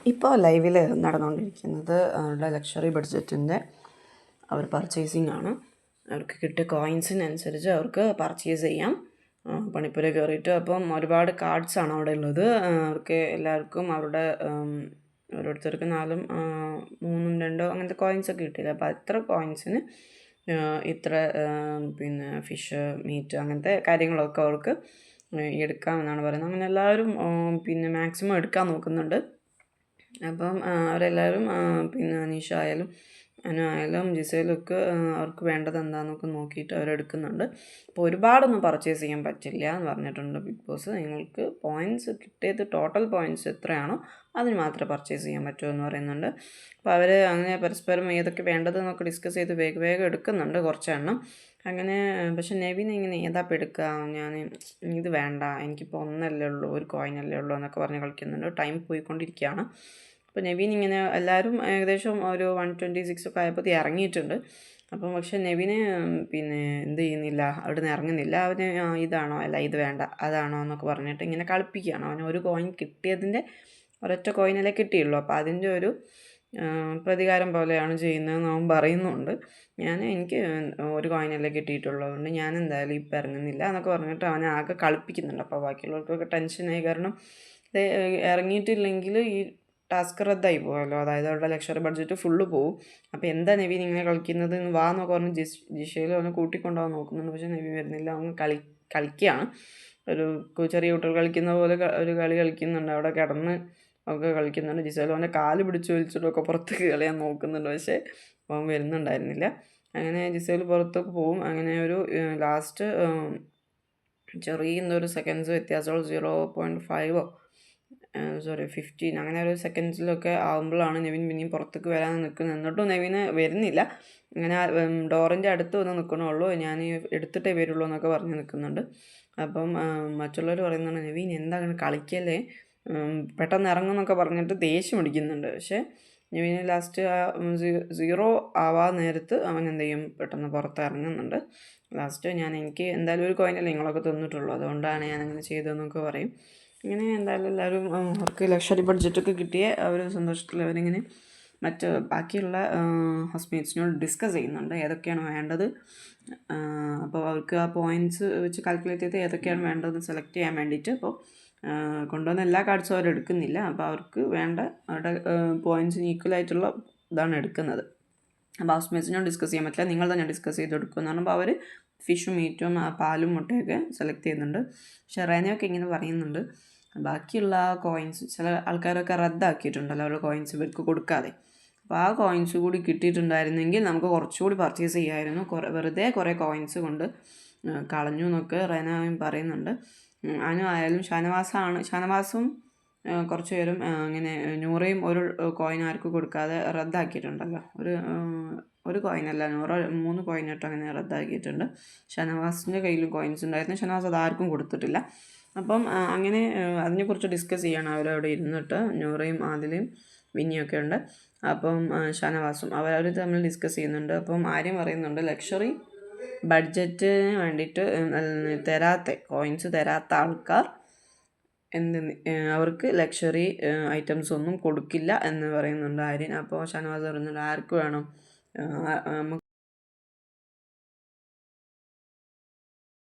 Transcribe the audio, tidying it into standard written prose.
ഇപ്പോൾ ലൈവിൽ നടന്നുകൊണ്ടിരിക്കുന്നത് അവരുടെ ലക്ഷറി ബഡ്ജറ്റിൻ്റെ അവർ പർച്ചേസിംഗ് ആണ്. അവർക്ക് കിട്ടിയ കോയിൻസിനനുസരിച്ച് അവർക്ക് പർച്ചേസ് ചെയ്യാം പണിപ്പുര കയറിയിട്ട്. അപ്പം ഒരുപാട് കാർഡ്സാണ് അവിടെ ഉള്ളത്. അവർക്ക് എല്ലാവർക്കും അവരുടെ ഓരോരുത്തർക്ക് 4ഉം 3ഉം 2 അങ്ങനത്തെ കോയിൻസൊക്കെ കിട്ടിയില്ല. അപ്പോൾ അത്ര കോയിൻസിന് ഇത്ര പിന്നെ ഫിഷ് മീറ്റ് അങ്ങനത്തെ കാര്യങ്ങളൊക്കെ അവർക്ക് എടുക്കാമെന്നാണ് പറയുന്നത്. അങ്ങനെ എല്ലാവരും പിന്നെ മാക്സിമം എടുക്കാൻ നോക്കുന്നുണ്ട്. അപ്പം അവരെല്ലാവരും പിന്നെ അനീഷ ആയാലും അനു ആയാലും ജിസയിലും ഒക്കെ അവർക്ക് വേണ്ടത് എന്താണെന്നൊക്കെ നോക്കിയിട്ട് അവരെടുക്കുന്നുണ്ട്. അപ്പോൾ ഒരുപാടൊന്നും പർച്ചേസ് ചെയ്യാൻ പറ്റില്ല എന്ന് പറഞ്ഞിട്ടുണ്ട് ബിഗ് ബോസ്. നിങ്ങൾക്ക് പോയിൻറ്റ്സ് കിട്ടിയത് ടോട്ടൽ പോയിൻറ്റ്സ് എത്രയാണോ അതിന് മാത്രമേ പർച്ചേസ് ചെയ്യാൻ പറ്റുമെന്ന് പറയുന്നുണ്ട്. അപ്പോൾ അവർ അങ്ങനെ പരസ്പരം ഏതൊക്കെ വേണ്ടതെന്നൊക്കെ ഡിസ്കസ് ചെയ്ത് വേഗം എടുക്കുന്നുണ്ട് കുറച്ചെണ്ണം അങ്ങനെ. പക്ഷെ നെവിൻ ഇങ്ങനെ ഏതാപ്പം എടുക്കുക, ഞാൻ ഇത് വേണ്ട, എനിക്കിപ്പോൾ ഒന്നല്ലേ ഉള്ളൂ, ഒരു കോയിനല്ലേ ഉള്ളൂ എന്നൊക്കെ പറഞ്ഞ് കളിക്കുന്നുണ്ട്. ടൈം പോയിക്കൊണ്ടിരിക്കുകയാണ്. അപ്പോൾ നെവിൻ ഇങ്ങനെ എല്ലാവരും ഏകദേശം ഒരു 126 ഒക്കെ ആയപ്പോൾ ഇറങ്ങിയിട്ടുണ്ട്. അപ്പം പക്ഷെ നെവിന് പിന്നെ എന്ത് ചെയ്യുന്നില്ല, അവിടെ നിന്ന് ഇറങ്ങുന്നില്ല. അവന് ഇതാണോ അല്ല ഇത് വേണ്ട അതാണോ എന്നൊക്കെ പറഞ്ഞിട്ട് ഇങ്ങനെ കളിപ്പിക്കുകയാണ്. അവന് ഒരു കോയിൻ കിട്ടിയതിൻ്റെ ഒരൊറ്റ കോയിനല്ലേ കിട്ടിയുള്ളൂ. അപ്പോൾ അതിൻ്റെ ഒരു പ്രതികാരം പോലെയാണ് ചെയ്യുന്നതെന്ന് അവൻ പറയുന്നുണ്ട്. എനിക്ക് ഒരു കോയിനല്ലേ കിട്ടിയിട്ടുള്ളൂ, അതുകൊണ്ട് ഞാൻ എന്തായാലും ഇപ്പം ഇറങ്ങുന്നില്ല എന്നൊക്കെ പറഞ്ഞിട്ട് അവനെ ആകെ കളിപ്പിക്കുന്നുണ്ട്. അപ്പോൾ ബാക്കിയുള്ളവർക്കൊക്കെ ടെൻഷനായി. കാരണം ഇത് ഇറങ്ങിയിട്ടില്ലെങ്കിൽ ഈ ടാസ്ക് റദ്ദായി പോകുമല്ലോ, അതായത് അവരുടെ ലക്ഷറി ബഡ്ജറ്റ് ഫുള്ള് പോകും. അപ്പോൾ എന്താ നെവിൻ ഇങ്ങനെ കളിക്കുന്നത് എന്ന് വാ എന്നൊക്കെ പറഞ്ഞ് ജിഷയിൽ അവനെ കൂട്ടിക്കൊണ്ടുപോകാൻ നോക്കുന്നുണ്ട്. പക്ഷേ നെവിൻ വരുന്നില്ല. അവൻ കളിക്കുകയാണ്. ഒരു ചെറിയ കുട്ടികൾ കളിക്കുന്ന പോലെ ഒരു കളി കളിക്കുന്നുണ്ട്. അവിടെ കിടന്ന് ഒക്കെ കളിക്കുന്നുണ്ട്. ജിസേൽ അവൻ്റെ കാല് പിടിച്ച് വലിച്ചിട്ടൊക്കെ പുറത്തേക്ക് കളിയാൻ നോക്കുന്നുണ്ട്. പക്ഷേ അവൻ വരുന്നുണ്ടായിരുന്നില്ല. അങ്ങനെ ജിസേൽ പുറത്തൊക്കെ പോവും. അങ്ങനെ ഒരു ലാസ്റ്റ് ചെറിയ എന്തൊരു സെക്കൻഡ്സ് വ്യത്യാസമുള്ള 0.5 15 അങ്ങനെ ഒരു സെക്കൻഡ്സിലൊക്കെ ആകുമ്പോഴാണ് നെവിൻ പിന്നെയും പുറത്തേക്ക് വരാൻ നിൽക്കുന്നത്. എന്നിട്ടും നെവിന് വരുന്നില്ല. അങ്ങനെ ഡോറിൻ്റെ അടുത്ത് വന്ന് നിൽക്കണുള്ളൂ, ഞാൻ എടുത്തിട്ടേ വരുള്ളൂ എന്നൊക്കെ പറഞ്ഞ് നിൽക്കുന്നുണ്ട്. അപ്പം മറ്റുള്ളവർ പറയുന്നുണ്ട് നെവിൻ എന്താ അങ്ങനെ കളിക്കല്ലേ, പെട്ടെന്ന് ഇറങ്ങുമെന്നൊക്കെ പറഞ്ഞിട്ട് ദേഷ്യം പിടിക്കുന്നുണ്ട്. പക്ഷേ നെവിന് ലാസ്റ്റ് 0 ആവാൻ നേരത്ത് അവൻ എന്ത് ചെയ്യും, പെട്ടെന്ന് പുറത്ത് ഇറങ്ങുന്നുണ്ട്. ലാസ്റ്റ് എനിക്ക് എന്തായാലും ഒരു കോയിനല്ലേ നിങ്ങളൊക്കെ തന്നിട്ടുള്ളൂ, അതുകൊണ്ടാണ് ഞാനങ്ങനെ ചെയ്തതെന്നൊക്കെ പറയും. ഇങ്ങനെ എന്തായാലും എല്ലാവരും അവർക്ക് ലക്ഷറി ബഡ്ജറ്റൊക്കെ കിട്ടിയ ഒരു സന്തോഷത്തിൽ അവരിങ്ങനെ ബാക്കിയുള്ള ഹൗസ്മേറ്റ്സിനോട് ഡിസ്കസ് ചെയ്യുന്നുണ്ട് ഏതൊക്കെയാണ് വേണ്ടത്. അപ്പോൾ അവർക്ക് ആ പോയിൻറ്റ്സ് വെച്ച് കാൽക്കുലേറ്റ് ചെയ്ത് ഏതൊക്കെയാണ് വേണ്ടതെന്ന് സെലക്ട് ചെയ്യാൻ വേണ്ടിയിട്ട്. അപ്പോൾ കൊണ്ടുവന്ന എല്ലാ കാർഡ്സും അവർ എടുക്കുന്നില്ല. അപ്പോൾ അവർക്ക് വേണ്ട അവരുടെ പോയിൻറ്റ്സിന് ഈക്വലായിട്ടുള്ള ഇതാണ് എടുക്കുന്നത്. അപ്പോൾ ഹൗസ്മേറ്റ്സിനോട് ഡിസ്കസ് ചെയ്യാൻ പറ്റില്ല, നിങ്ങൾ തന്നെ ഡിസ്കസ് ചെയ്ത് എടുക്കുമെന്ന് പറയുമ്പോൾ അവർ ഫിഷും മീറ്റും പാലും മുട്ടയൊക്കെ സെലക്ട് ചെയ്യുന്നുണ്ട്. പക്ഷേ റേനയൊക്കെ ഇങ്ങനെ പറയുന്നുണ്ട് ബാക്കിയുള്ള കോയിൻസ് ചില ആൾക്കാരൊക്കെ റദ്ദാക്കിയിട്ടുണ്ടല്ലോ അവരുടെ കോയിൻസ് ഇവർക്ക് കൊടുക്കാതെ. അപ്പോൾ ആ കോയിൻസ് കൂടി കിട്ടിയിട്ടുണ്ടായിരുന്നെങ്കിൽ നമുക്ക് കുറച്ചുകൂടി പർച്ചേസ് ചെയ്യാമായിരുന്നു. വെറുതെ കുറേ കോയിൻസ് കൊണ്ട് കളഞ്ഞു എന്നൊക്കെ റേനയും പറയുന്നുണ്ട്. അനു ആയാലും ഷാനവാസും കുറച്ച് പേരും ഇങ്ങനെ നൂറയും ഒരു കോയിൻ ആർക്കും കൊടുക്കാതെ റദ്ദാക്കിയിട്ടുണ്ടല്ലോ. ഒരു കോയിനല്ല 3 കോയിനായിട്ട് അങ്ങനെ റദ്ദാക്കിയിട്ടുണ്ട്. ഷാനവാസിൻ്റെ കയ്യിലും കോയിൻസ് ഉണ്ടായിരുന്നു. ഷാനവാസ് അത് ആർക്കും കൊടുത്തിട്ടില്ല. അപ്പം അങ്ങനെ അതിനെക്കുറിച്ച് ഡിസ്കസ് ചെയ്യണം അവരവിടെ ഇരുന്നിട്ട്. നൂറയും ആദിലയും വിന്നിയൊക്കെ ഉണ്ട്. അപ്പം ഷാനവാസും അവർ തമ്മിൽ ഡിസ്കസ് ചെയ്യുന്നുണ്ട്. അപ്പം ആര്യം പറയുന്നുണ്ട് ലക്ഷറി ബഡ്ജറ്റിന് വേണ്ടിയിട്ട് കോയിൻസ് തരാത്ത ആൾക്കാർ അവർക്ക് ലക്ഷറി ഐറ്റംസ് ഒന്നും കൊടുക്കില്ല എന്ന് പറയുന്നുണ്ട് ആര്യൻ. അപ്പോൾ ഷാനവാസ് പറയുന്നുണ്ട് ആർക്ക് വേണം,